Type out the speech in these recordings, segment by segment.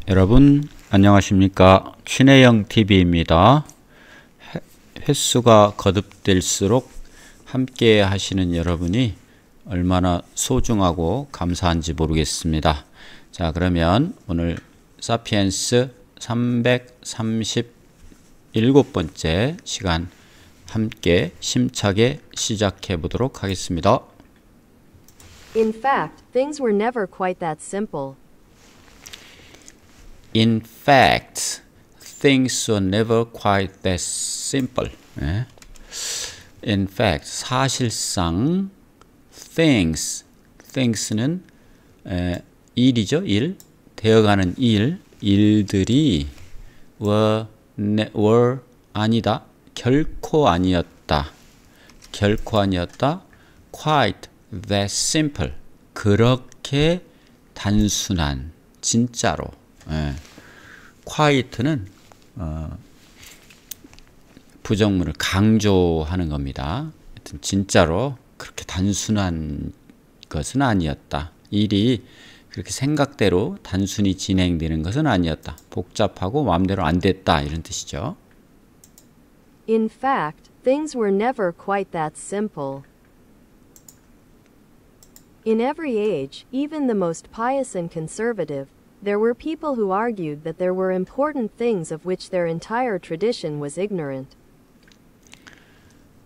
여러분 안녕하십니까. 친해영 TV입니다. 횟수가 거듭될수록 함께 하시는 여러분이 얼마나 소중하고 감사한지 모르겠습니다. 자, 그러면 오늘 사피엔스 337번째 시간 함께 심차게 시작해 보도록 하겠습니다. In fact, things were never quite that simple. In fact, things were never quite that simple. 네. In fact, 사실상 things는 일이죠. 일, 되어가는 일들이 were 아니다, 결코 아니었다, quite that simple, 그렇게 단순한, 진짜로. quite는 부정문을 강조하는 겁니다. 하여튼 진짜로 그렇게 단순한 것은 아니었다. 일이 그렇게 생각대로 단순히 진행되는 것은 아니었다. 복잡하고 마음대로 안 됐다, 이런 뜻이죠. In fact, things were never quite that simple. In every age, even the most pious and conservative, there were people who argued that there were important things of which their entire tradition was ignorant.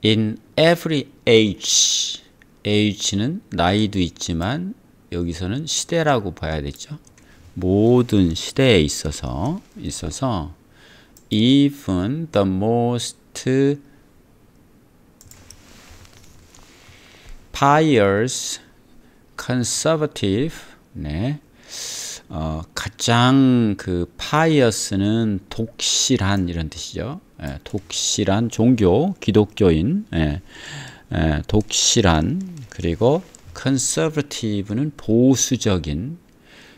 In every age, age는 나이도 있지만 여기서는 시대라고 봐야 되죠. 모든 시대에 있어서 even the most pious, conservative, 네. 가장 그 pious는 독실한, 이런 뜻이죠. 독실한 종교, 기독교인, 독실한, 그리고 conservative는 보수적인.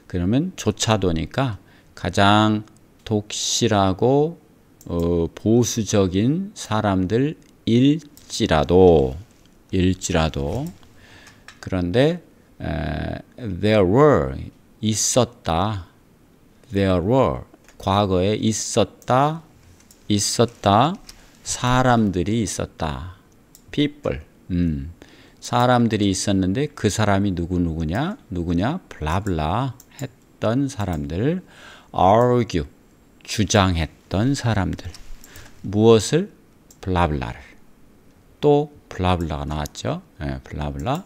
그러면 조차도니까 가장 독실하고 보수적인 사람들일지라도 그런데 there were, 있었다. There were, 과거에 있었다. 사람들이 있었다. People. 사람들이 있었는데 그 사람이 누구냐? 블라블라 했던 사람들. argue, 주장했던 사람들. 무엇을? 블라블라를. 또 블라블라가 나왔죠. 블라블라.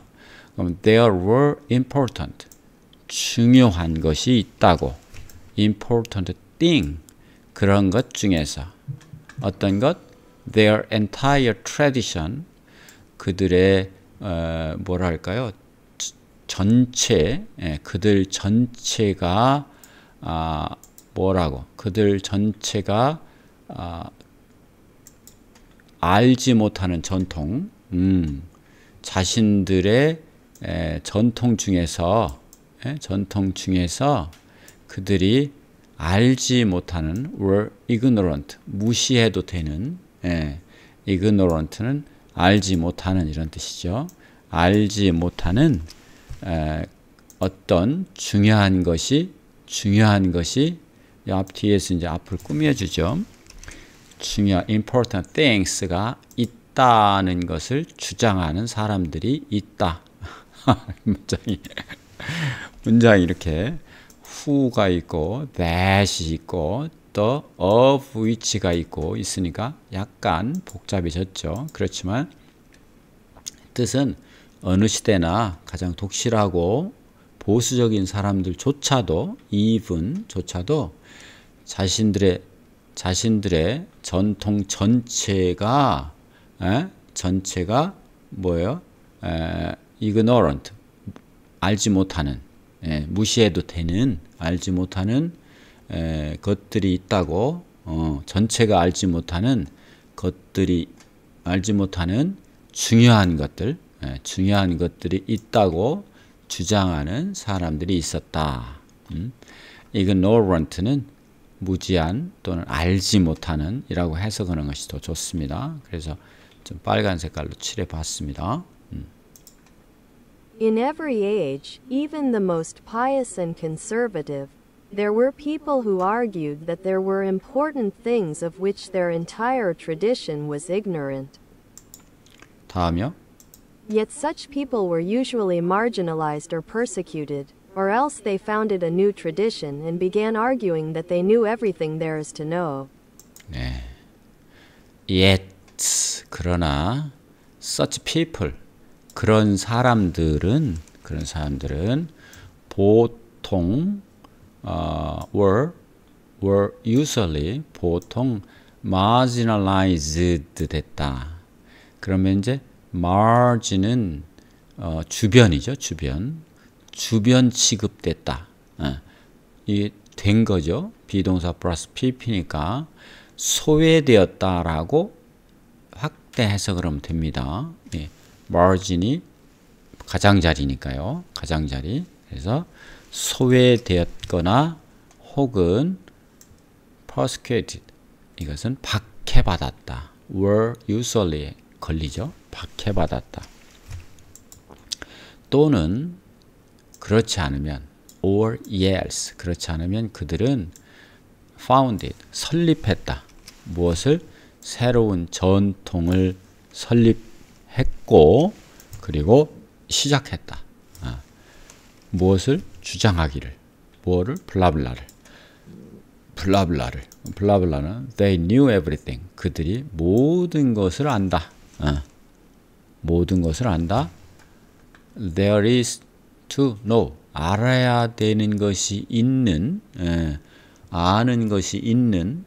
그럼 there were important, 중요한 것이 있다고. important thing, 그런 것 중에서 어떤 것? their entire tradition, 그들의 뭐랄까요? 전체, 그들 전체가 뭐라고? 그들 전체가 알지 못하는 전통, 자신들의 전통 중에서 그들이 알지 못하는 were ignorant, 무시해도 되는, ignorant는 알지 못하는, 이런 뜻이죠. 알지 못하는 어떤 중요한 것이 앞 뒤에서 이제 앞을 꾸며주죠. important things가 있다는 것을 주장하는 사람들이 있다. 문장이 이렇게 who가 있고 that이 있고 또 of which가 있고 있으니까 약간 복잡해졌죠. 그렇지만 뜻은 어느 시대나 가장 독실하고 보수적인 사람들조차도, even조차도 자신들의 전통 전체가 뭐예요? ignorant, 알지 못하는, 무시해도 되는, 알지 못하는 것들이 있다고. 전체가 알지 못하는 것들이, 알지 못하는 중요한 것들이 있다고 주장하는 사람들이 있었다. ignorant는 무지한 또는 알지 못하는 이라고 해석하는 것이 더 좋습니다. 그래서 좀 빨간 색깔로 칠해 봤습니다. In every age, even the most pious and conservative, There were people who argued that there were important things of which their entire tradition was ignorant. 다음이요. Yet such people were usually marginalized or persecuted, or else they founded a new tradition and began arguing that they knew everything there is to know. 네. Yet 그러나 such people 그런 사람들은 보통 were usually 보통 marginalized 됐다. 그러면 이제 margin은 주변이죠. 주변 취급됐다. 이게 된 거죠. 비동사 플러스 pp니까 소외되었다라고 확대 해석을 하면 됩니다. 예. margin이 가장자리니까요. 가장자리. 그래서 소외되었거나 혹은 persecuted 이것은 박해받았다. were usually 걸리죠. 박해받았다. 또는 그렇지 않으면 or else 그렇지 않으면 그들은 founded 설립했다. 무엇을? 새로운 전통을 설립했고 그리고 시작했다. 무엇을? 주장하기를. 뭐를? 블라블라는 they knew everything. 그들이 모든 것을 안다. 모든 것을 안다. There is to know. 알아야 되는 것이 있는, 아는 것이 있는,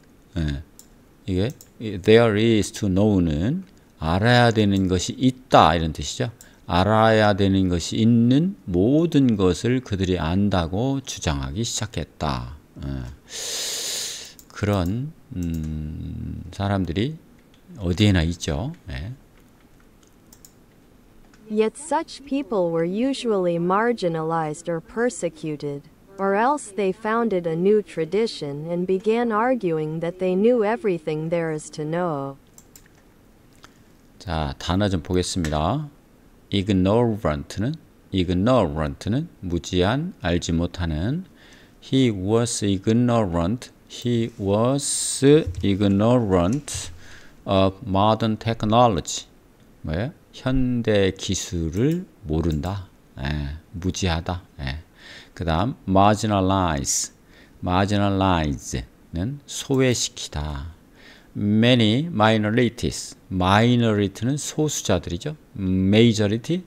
이게 there is to know는 알아야 되는 것이 있다 이런 뜻이죠. 알아야 되는 것이 있는 모든 것을 그들이 안다고 주장하기 시작했다. 그런 사람들이 어디에나 있죠. 네. Yet such people were usually marginalized or persecuted, or else they founded a new tradition and began arguing that they knew everything there is to know. 자, 단어 좀 보겠습니다. ignorant는 무지한, 알지 못하는. He was ignorant of modern technology. 뭐예요? 현대 기술을 모른다. 무지하다. 그 다음 marginalize는 소외시키다. Many minority는 소수자들이죠. minority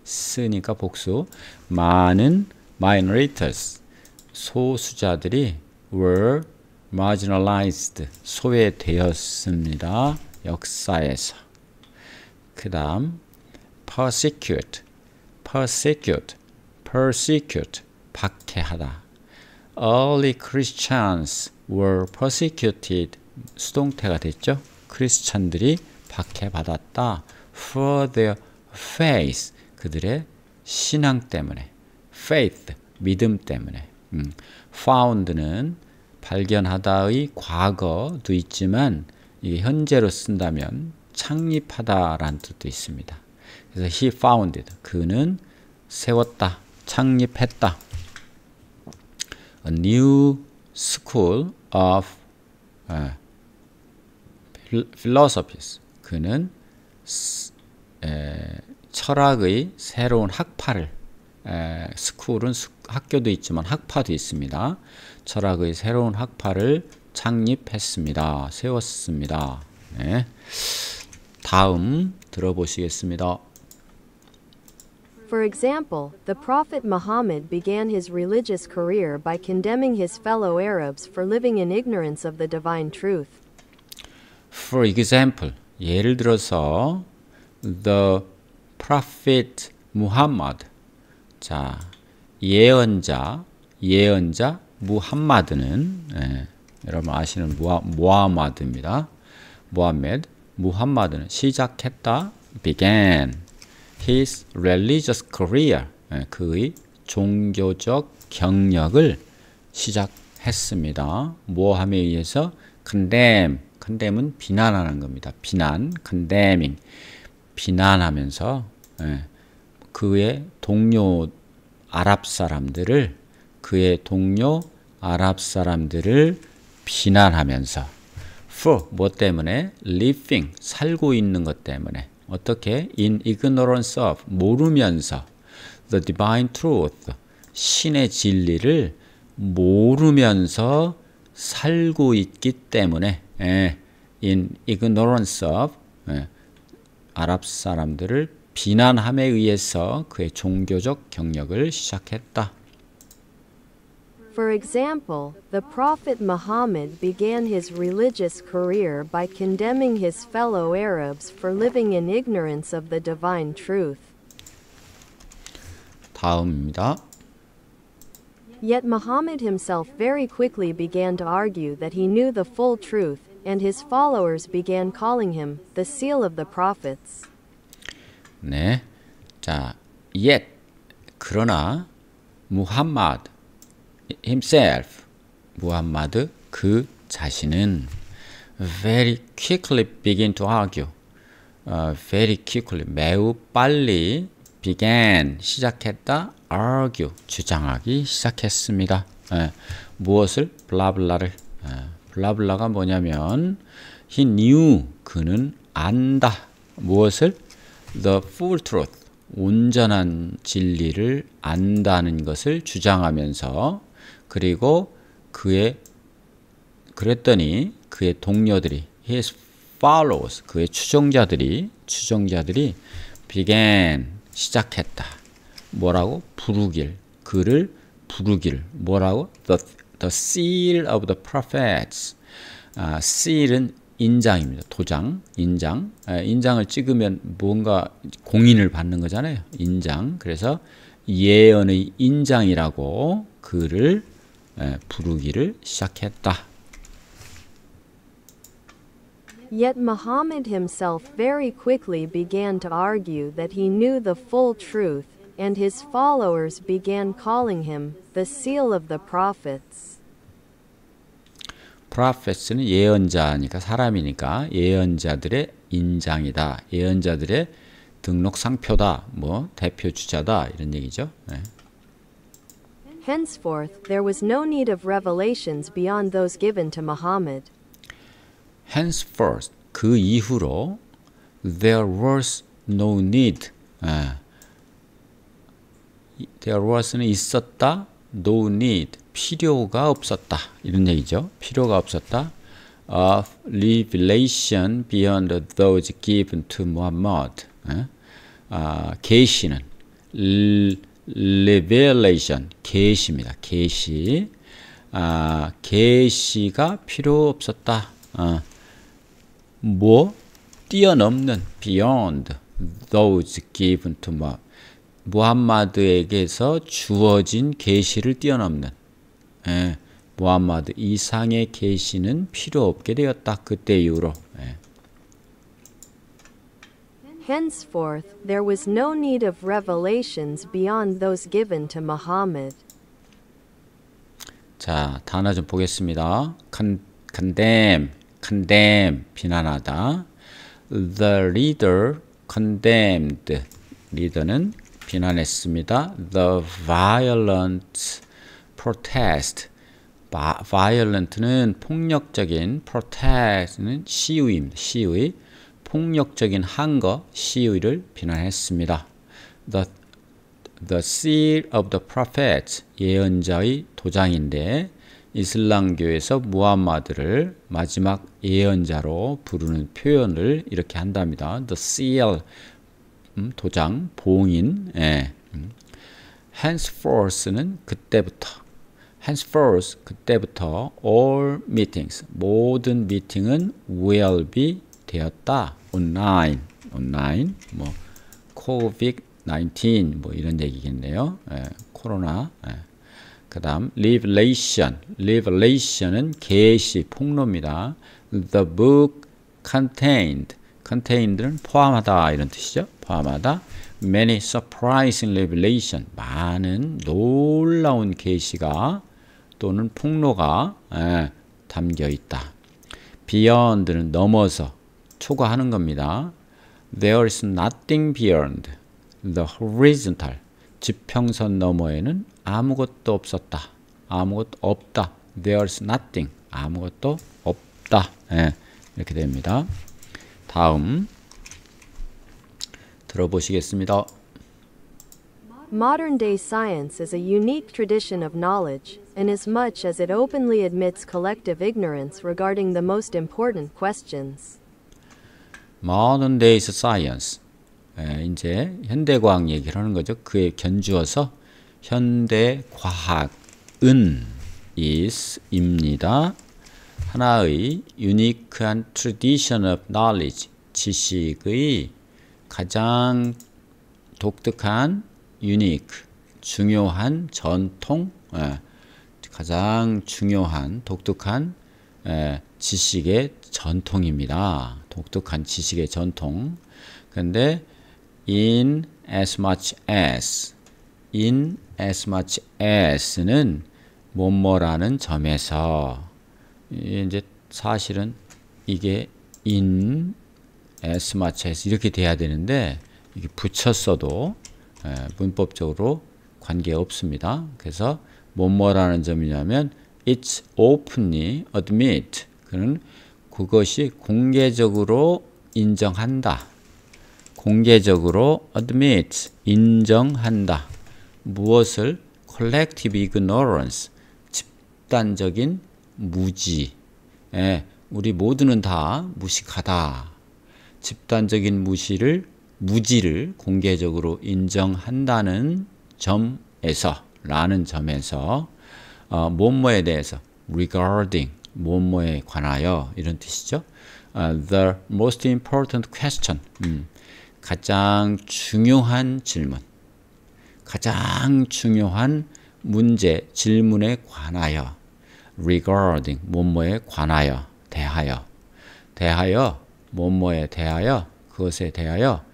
쓰니까 복수. 많은 minorities 소수자들이 were marginalized 소외되었습니다. 역사에서. 그 다음 persecute 박해하다. Early Christians were persecuted 수동태가 됐죠. 크리스찬들이 박해받았다. For their faith 그들의 신앙 때문에. faith 믿음 때문에. found는 발견하다의 과거도 있지만 이게 현재로 쓴다면 창립하다라는 뜻도 있습니다. 그래서 he founded 그는 세웠다, 창립했다. A new school of philosophies 그는 철학의 새로운 학파를 스쿨은 학교도 있지만 학파도 있습니다. 철학의 새로운 학파를 창립했습니다. 세웠습니다. 네. 다음 들어보시겠습니다. For example, the Prophet Muhammad began his religious career by condemning his fellow Arabs for living in ignorance of the divine truth. For example, 예를 들어서 the Prophet Muhammad 자, 예언자 무함마드는 여러분 아시는 무함마드입니다. 무함마드는 시작했다. began his religious career 그의 종교적 경력을 시작했습니다. 뭐함에 의해서? condemn은 비난하는 겁니다. condemning 비난하면서 그의 동료 아랍 사람들을 그의 동료 아랍 사람들을 비난하면서 for 뭐 때문에 living 살고 있는 것 때문에 어떻게 in ignorance of 모르면서 the divine truth 신의 진리를 모르면서 살고 있기 때문에 in ignorance of 아랍 사람들을 비난함에 의해서 그의 종교적 경력을 시작했다. For example, the Prophet Muhammad began his religious career by condemning his fellow Arabs for living in ignorance of the divine truth. 다음입니다. Yet Muhammad himself very quickly began to argue that he knew the full truth, and his followers began calling him the seal of the prophets. 네, 자, yet 그러나 무함마드 himself 무함마드 그 자신은 very quickly begin to argue very quickly 매우 빨리 began 시작했다 argue 주장하기 시작했습니다. 무엇을 블라블라를 블라블라가 뭐냐면 he knew 그는 안다 무엇을 the full truth 온전한 진리를 안다는 것을 주장하면서 그리고 그랬더니 그의 동료들이 his followers 그의 추종자들이 began 시작했다. 뭐라고? 그를 부르길 뭐라고? the seal of the prophets seal은 인장입니다. 도장, 인장. 인장을 찍으면 뭔가 공인을 받는 거잖아요. 인장. 그래서 예언의 인장이라고 그를 부르기를 시작했다. Yet Muhammad himself very quickly began to argue that he knew the full truth, and his followers began calling him the seal of the prophets. prophets는 예언자니까 사람이니까 예언자들의 인장이다. 예언자들의 등록 상표다. 뭐 대표 주자다. 이런 얘기죠. 네. Henceforth, there was no need of revelations beyond those given to Muhammad. henceforth 그 이후로 there was no need. there was는 있었다. no need 필요가 없었다. 이런 얘기죠. 필요가 없었다. of revelation beyond those given to Muhammad. 계시는 revelation 계시입니다. 계시. 계시가 필요 없었다. 뭐 뛰어넘는 beyond those given to Muhammad. 무함마드에게서 주어진 계시를 뛰어넘는 무함마드 이상의 계시는 필요 없게 되었다. 그때 이후로. Henceforth, there was no need of revelations beyond those given to Muhammad. 자, 단어 좀 보겠습니다. condemn 비난하다. The leader condemned. 리더는 비난했습니다. The violent protest. violent는 폭력적인, protest는 시위입니다. 시위. 폭력적인 항거, 시위를 비난했습니다. The seal of the prophets. 예언자의 도장인데 이슬람교에서 무함마드를 마지막 예언자로 부르는 표현을 이렇게 한답니다. The seal 도장, 봉인. henceforth는 그때부터. henceforth 그때부터 all meetings 모든 미팅은 will be 되었다. online 뭐 COVID-19 뭐 이런 얘기겠네요. 코로나. 그다음 revelation은 계시 폭로입니다. The book contained는 포함하다 이런 뜻이죠. 포함하다. Many surprising revelation 많은 놀라운 계시가 또는 폭로가 담겨 있다. beyond는 넘어서 초과하는 겁니다. There is nothing beyond the horizontal 지평선 너머에는 아무것도 없었다. 아무것도 없다. There's nothing. 아무것도 없다. 예, 이렇게 됩니다. 다음 들어보시겠습니다. Modern day science is a unique tradition of knowledge, inasmuch as it openly admits collective ignorance regarding the most important questions. Modern day science. 이제 현대과학 얘기를 하는 거죠. 그에 견주어서 현대과학은 is입니다. 하나의 유니크한 tradition of knowledge, 지식의 가장 독특한 unique, 중요한 전통, 가장 중요한 독특한 지식의 전통입니다. 독특한 지식의 전통. 근데 in as much as는 뭐뭐라는 점에서 이제 사실은 이게 in as much as 이렇게 돼야 되는데 이게 붙였어도 문법적으로 관계 없습니다. 그래서 뭐뭐라는 점이냐면 it's openly admit 그는 그것이 공개적으로 인정한다. 공개적으로 admit 인정한다. 무엇을? collective ignorance 집단적인 무지. 우리 모두는 다 무식하다. 집단적인 무지를 공개적으로 인정한다는 점에서 라는 점에서 뭐뭐에 대해서 regarding 뭐뭐에 관하여 이런 뜻이죠. The most important question 가장 중요한 질문 가장 중요한 문제 질문에 관하여 regarding 뭐뭐에 관하여 대하여 뭐뭐에 대하여 그것에 대하여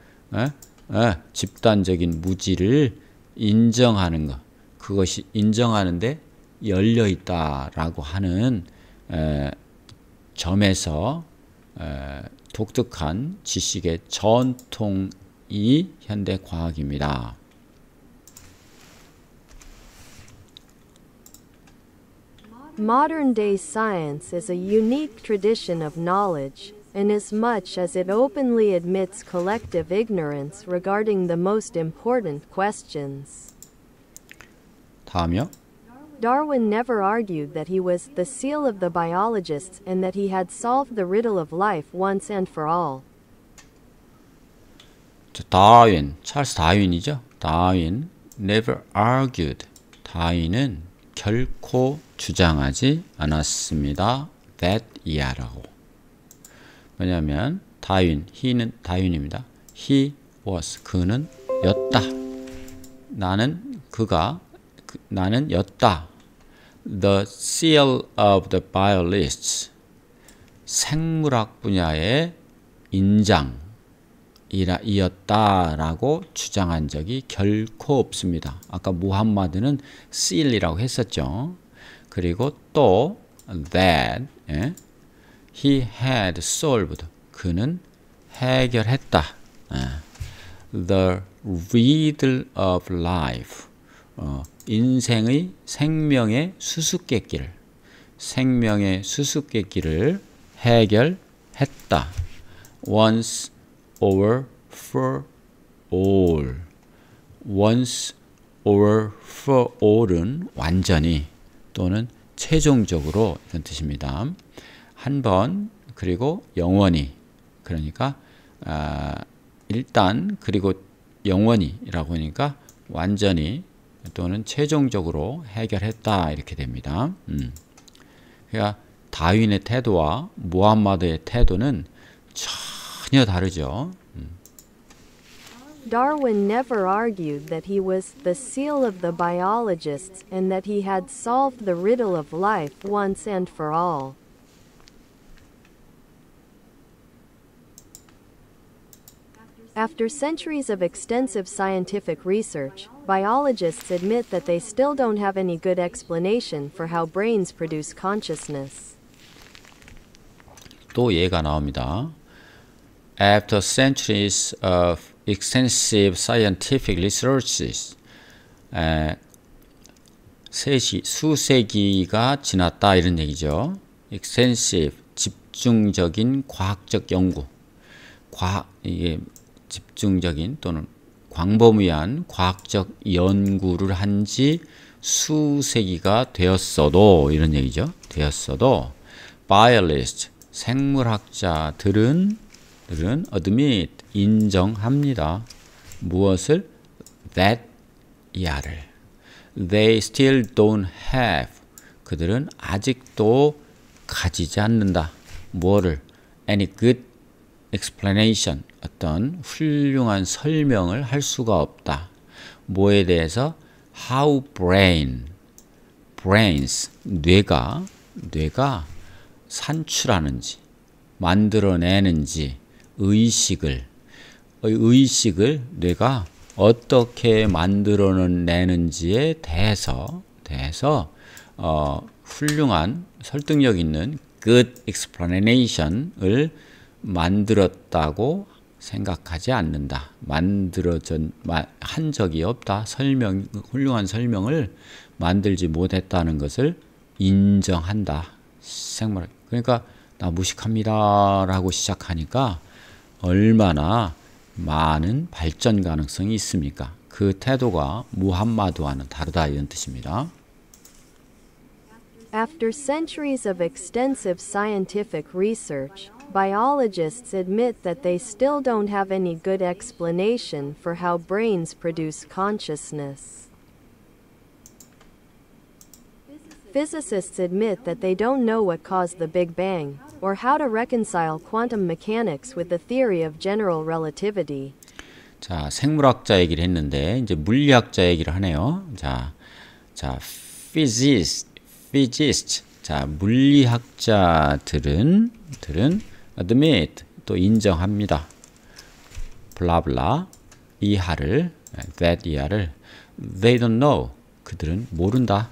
집단적인 무지를 인정하는 것 그것이 인정하는데 열려있다라고 하는 점에서 독특한 지식의 전통이 현대과학입니다. Modern day science is a unique tradition of knowledge, inasmuch as it openly admits collective ignorance regarding the most important questions. 다음이요. Darwin never argued that he was the seal of the biologists and that he had solved the riddle of life once and for all. 찰스 다윈이죠. 다윈 never argued. 다윈은 결코 주장하지 않았습니다. that 이하라고. 왜냐하면 he는 다윈입니다. he was 그는 였다. 나는 였다. The seal of the biologists 생물학 분야의 인장이었다라고 주장한 적이 결코 없습니다. 아까 무함마드는 seal이라고 했었죠. 그리고 또 that he had solved 그는 해결했다. The riddle of life 생명의 수수께끼를 해결했다. Once over for all. Once over for all은 완전히 또는 최종적으로 이런 뜻입니다. 한 번 그리고 영원히 그러니까 일단 그리고 영원히라고 하니까 완전히 또는 최종적으로 해결했다 이렇게 됩니다. 그러니까 다윈의 태도와 무함마드의 태도는 전혀 다르죠. Darwin never argued that he was the seal of the biologists and that he had solved the riddle of life once and for all. After centuries of extensive scientific research, biologists admit that they still don't have any good explanation for how brains produce consciousness. 또 예가 나옵니다. After centuries of extensive scientific researches, 수세기가 지났다 이런 얘기죠. extensive 집중적인 과학적 연구. 이게 집중적인 또는 광범위한 과학적 연구를 한 지 수세기가 되었어도 이런 얘기죠. 되었어도 biologist 생물학자들은 admit 인정합니다. 무엇을? that 이하를 they still don't have 그들은 아직도 가지지 않는다. 뭐를? any good explanation 어떤 훌륭한 설명을 할 수가 없다. 뭐에 대해서? how brains 뇌가 산출하는지 만들어내는지 의식을 뇌가 어떻게 만들어내는지에 대해서 훌륭한 설득력 있는 good explanation을 만들었다고 생각하지 않는다. 한 적이 없다. 훌륭한 설명을 만들지 못했다는 것을 인정한다. 생물. 그러니까 나 무식합니다 라고 시작하니까 얼마나 많은 발전 가능성이 있습니까? 그 태도가 무함마드와는 다르다 이런 뜻입니다. After centuries of extensive scientific research, biologists admit that they still don't have any good explanation for how brains produce consciousness. Physicists admit that they don't know what caused the Big Bang, or how to reconcile quantum mechanics with the theory of general relativity. 자, 생물학자 얘기를 했는데 이제 물리학자 얘기를 하네요. 자, physicist. 자, 물리학자들은 admit 또 인정합니다. 블라블라 이하를 that 이하를 they don't know 그들은 모른다.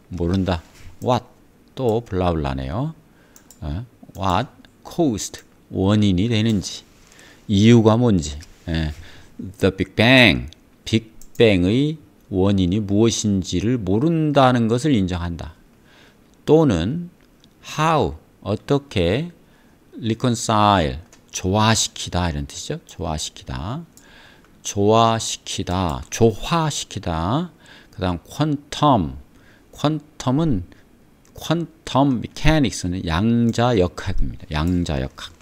모른다. what 또 블라블라네요. what caused 원인이 되는지 이유가 뭔지 the Big Bang 빅뱅의 원인이 무엇인지를 모른다는 것을 인정한다. 또는 how 어떻게 reconcile 조화시키다 이런 뜻이죠. 조화시키다. 그 다음 퀀텀은 퀀텀 메카닉스는 양자역학입니다. 양자역학.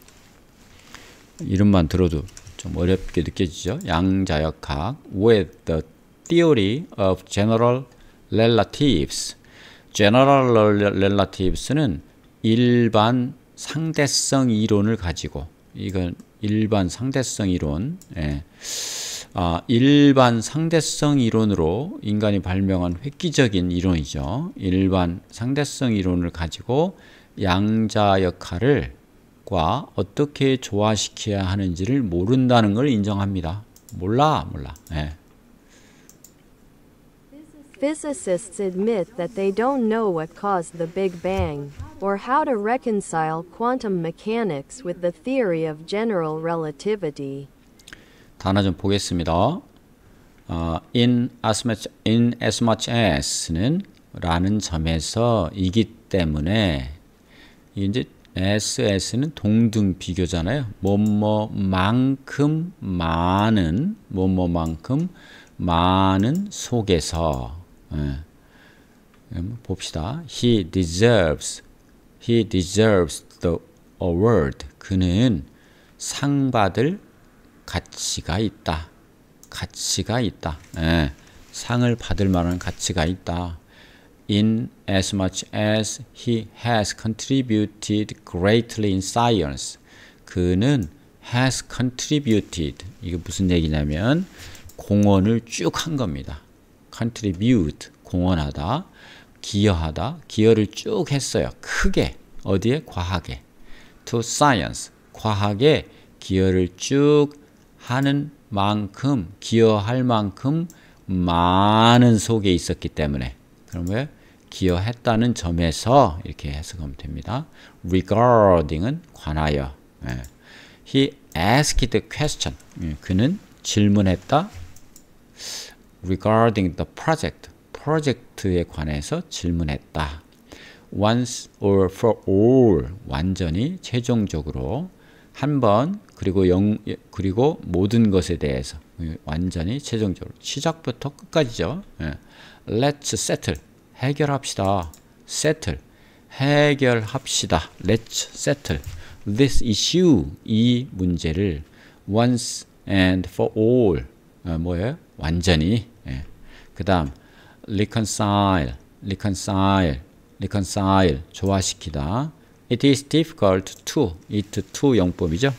이름만 들어도 좀 어렵게 느껴지죠. 양자역학 with the theory of general relatives. general relatives는 일반 상대성 이론을 가지고 이건 일반 상대성 이론 일반 상대성 이론으로 인간이 발명한 획기적인 이론이죠. 일반 상대성 이론을 가지고 양자역학을 어떻게 조화시켜야 하는지를 모른다는 걸 인정합니다. 몰라. Physicists admit that they don't know what caused the Big Bang, or how to reconcile quantum mechanics with the theory of general relativity. 단어 좀 보겠습니다. in as much as는 라는 점에서 이기 때문에 이제 s는 동등 비교잖아요. 뭐뭐만큼 많은 속에서 봅시다. He deserves the award. 그는 상 받을 가치가 있다. 상을 받을 만한 가치가 있다. In as much as he has contributed greatly in science. 그는 has contributed. 이게 무슨 얘기냐면 공헌을 쭉 한 겁니다. contribute, 공헌하다, 기여를 쭉 했어요. 크게. 어디에? 과학에. to science, 과학에 기여를 쭉 하는 만큼, 기여할 만큼 많은 속에 있었기 때문에. 그러면 기여했다는 점에서 이렇게 해석하면 됩니다. regarding은 관하여. He asked the question. 그는 질문했다. regarding the project. 프로젝트에 관해서 질문했다. Once or for all, 완전히 최종적으로 한 번 그리고 모든 것에 대해서 완전히 최종적으로 시작부터 끝까지죠. Let's settle, 해결합시다. settle, 해결합시다. Let's settle this issue, 이 문제를 once and for all, 뭐예요? 완전히. 그 다음 reconcile, 조화시키다. It is difficult to, it to 용법이죠.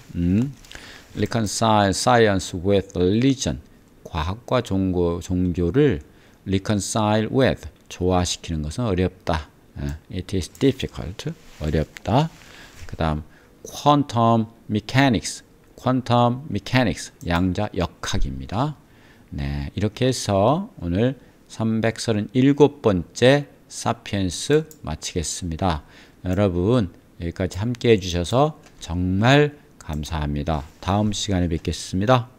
reconcile science with religion, 과학과 종교를 reconcile with, 조화시키는 것은 어렵다. It is difficult, 어렵다. 그 다음 quantum mechanics, 양자역학입니다. 네, 이렇게 해서 오늘 337번째 사피엔스 마치겠습니다. 여러분 여기까지 함께 해주셔서 정말 감사합니다. 다음 시간에 뵙겠습니다.